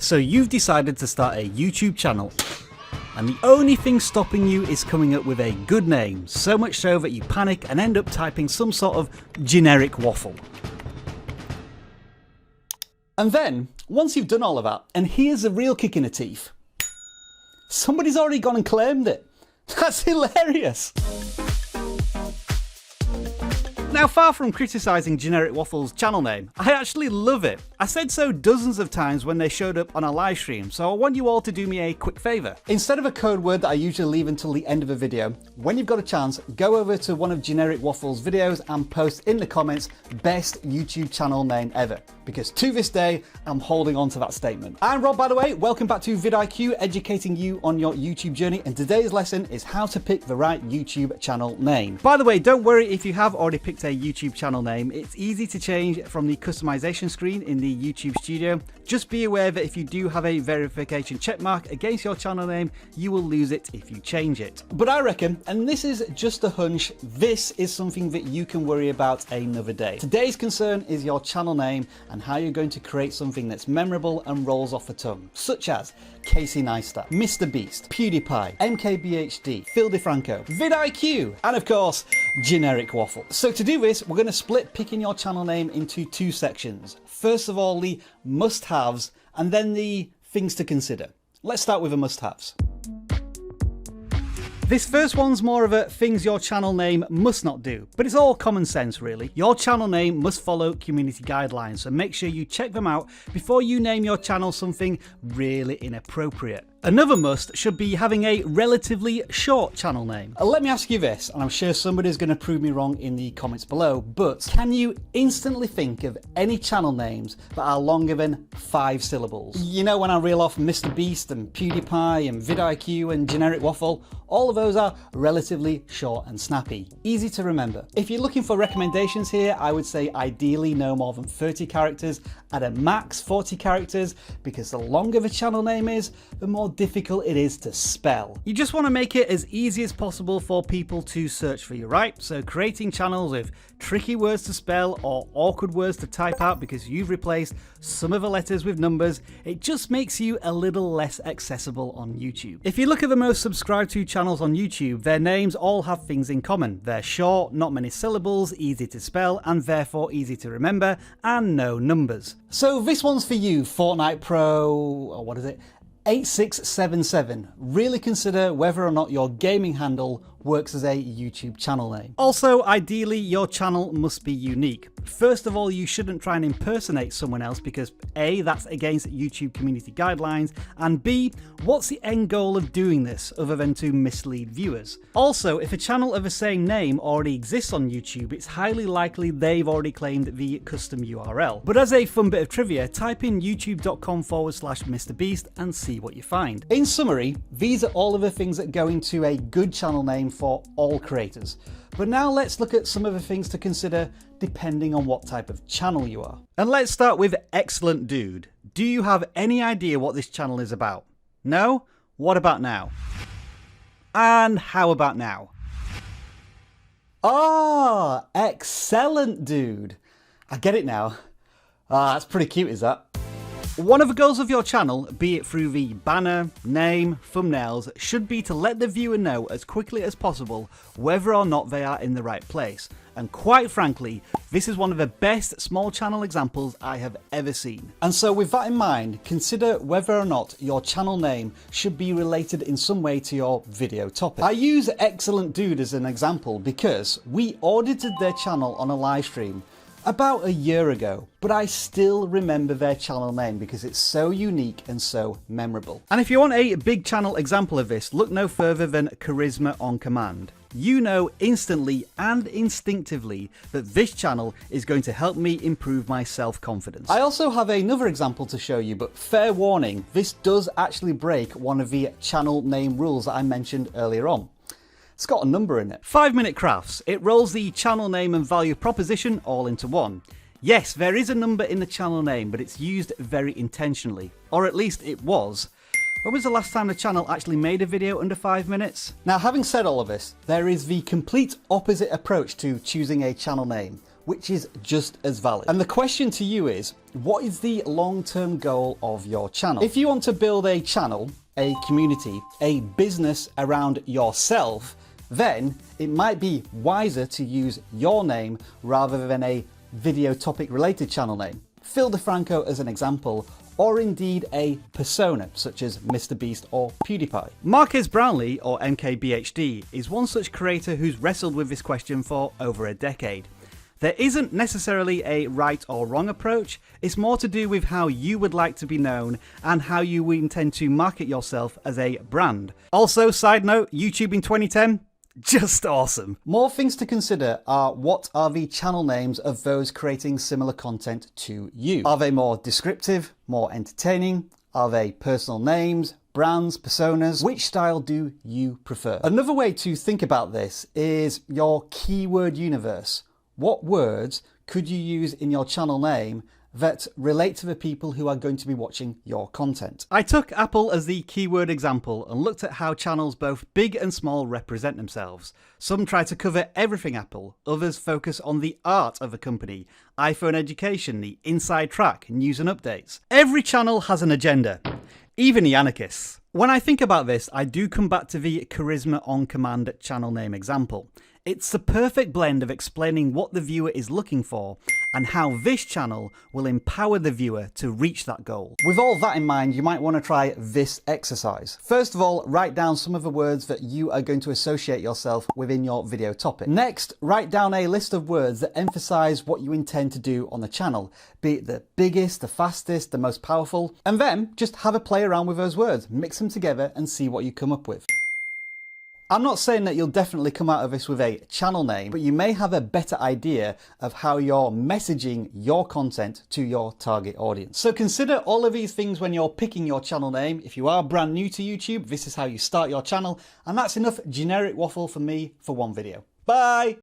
So you've decided to start a YouTube channel, and the only thing stopping you is coming up with a good name, so much so that you panic and end up typing some sort of generic waffle. And then, once you've done all of that, and here's the real kick in the teeth, somebody's already gone and claimed it. That's hilarious. Now, far from criticising Generic Waffle's channel name, I actually love it. I said so dozens of times when they showed up on a live stream, so I want you all to do me a quick favour. Instead of a code word that I usually leave until the end of a video, when you've got a chance, go over to one of Generic Waffle's videos and post in the comments, best YouTube channel name ever. Because to this day, I'm holding on to that statement. I'm Rob, by the way. Welcome back to vidIQ, educating you on your YouTube journey. And today's lesson is how to pick the right YouTube channel name. By the way, don't worry if you have already picked a YouTube channel name. It's easy to change from the customization screen in the YouTube studio. Just be aware that if you do have a verification checkmark against your channel name, you will lose it if you change it. But I reckon, and this is just a hunch, this is something that you can worry about another day. Today's concern is your channel name and how you're going to create something that's memorable and rolls off the tongue, such as Casey Neistat, Mr. Beast, PewDiePie, MKBHD, Phil DeFranco, vidIQ, and of course, Generic Waffle. So to do this, we're going to split picking your channel name into two sections. First of all, the must-haves, and then the things to consider. Let's start with the must-haves. This first one's more of a things your channel name must not do, but it's all common sense really. Your channel name must follow community guidelines, so make sure you check them out before you name your channel something really inappropriate. Another must should be having a relatively short channel name. Let me ask you this, and I'm sure somebody's going to prove me wrong in the comments below, but can you instantly think of any channel names that are longer than 5 syllables? You know, when I reel off Mr. Beast and PewDiePie and vidIQ and Generic Waffle, all of those are relatively short and snappy, easy to remember. If you're looking for recommendations here, I would say ideally no more than 30 characters, at a max 40 characters, because the longer the channel name is, the more difficult it is to spell. You just want to make it as easy as possible for people to search for you, right? So creating channels with tricky words to spell or awkward words to type out because you've replaced some of the letters with numbers, it just makes you a little less accessible on YouTube. If you look at the most subscribed to channels on YouTube, their names all have things in common. They're short, not many syllables, easy to spell, and therefore easy to remember, and no numbers. So this one's for you, Fortnite Pro, or what is it? 8677. Really consider whether or not your gaming handle works as a YouTube channel name. Also, ideally, your channel must be unique. First of all, you shouldn't try and impersonate someone else because A, that's against YouTube community guidelines, and B, what's the end goal of doing this other than to mislead viewers? Also, if a channel of the same name already exists on YouTube, it's highly likely they've already claimed the custom URL. But as a fun bit of trivia, type in youtube.com/MrBeast and see what you find. In summary, these are all of the things that go into a good channel name for all creators. But now let's look at some of the things to consider depending on what type of channel you are. And let's start with Excellent Dude. Do you have any idea what this channel is about? No? What about now? And how about now? Ah, Excellent Dude. I get it now. Ah, that's pretty cute, is that? One of the goals of your channel, be it through the banner, name, thumbnails, should be to let the viewer know as quickly as possible whether or not they are in the right place. And quite frankly, this is one of the best small channel examples I have ever seen. And so with that in mind, consider whether or not your channel name should be related in some way to your video topic. I use Excellent Dude as an example because we audited their channel on a live stream about a year ago, but I still remember their channel name because it's so unique and so memorable. And if you want a big channel example of this, look no further than Charisma on Command. You know instantly and instinctively that this channel is going to help me improve my self-confidence. I also have another example to show you, but fair warning, this does actually break one of the channel name rules that I mentioned earlier on. It's got a number in it. 5 Minute Crafts. It rolls the channel name and value proposition all into one. Yes, there is a number in the channel name, but it's used very intentionally. Or at least it was. When was the last time the channel actually made a video under 5 minutes? Now, having said all of this, there is the complete opposite approach to choosing a channel name. which is just as valid. And the question to you is, what is the long-term goal of your channel? If you want to build a channel, a community, a business around yourself, then it might be wiser to use your name rather than a video topic related channel name. Phil DeFranco as an example, or indeed a persona such as Mr. Beast or PewDiePie. Marques Brownlee, or MKBHD, is one such creator who's wrestled with this question for over a decade. There isn't necessarily a right or wrong approach, it's more to do with how you would like to be known and how you intend to market yourself as a brand. Also, side note, YouTube in 2010? Just awesome. More things to consider are, what are the channel names of those creating similar content to you? Are they more descriptive, more entertaining? Are they personal names, brands, personas? Which style do you prefer? Another way to think about this is your keyword universe. What words could you use in your channel name that relate to the people who are going to be watching your content? I took Apple as the keyword example and looked at how channels both big and small represent themselves. Some try to cover everything Apple, others focus on the art of the company, iPhone education, the inside track, news and updates. Every channel has an agenda, even the anarchists. When I think about this, I do come back to the Charisma on Command channel name example. It's the perfect blend of explaining what the viewer is looking for and how this channel will empower the viewer to reach that goal. With all that in mind, you might want to try this exercise. First of all, write down some of the words that you are going to associate yourself within your video topic. Next, write down a list of words that emphasize what you intend to do on the channel, be it the biggest, the fastest, the most powerful, and then just have a play around with those words, mix them together and see what you come up with. I'm not saying that you'll definitely come out of this with a channel name, but you may have a better idea of how you're messaging your content to your target audience. So consider all of these things when you're picking your channel name. If you are brand new to YouTube, this is how you start your channel, and that's enough generic waffle for me for one video. Bye!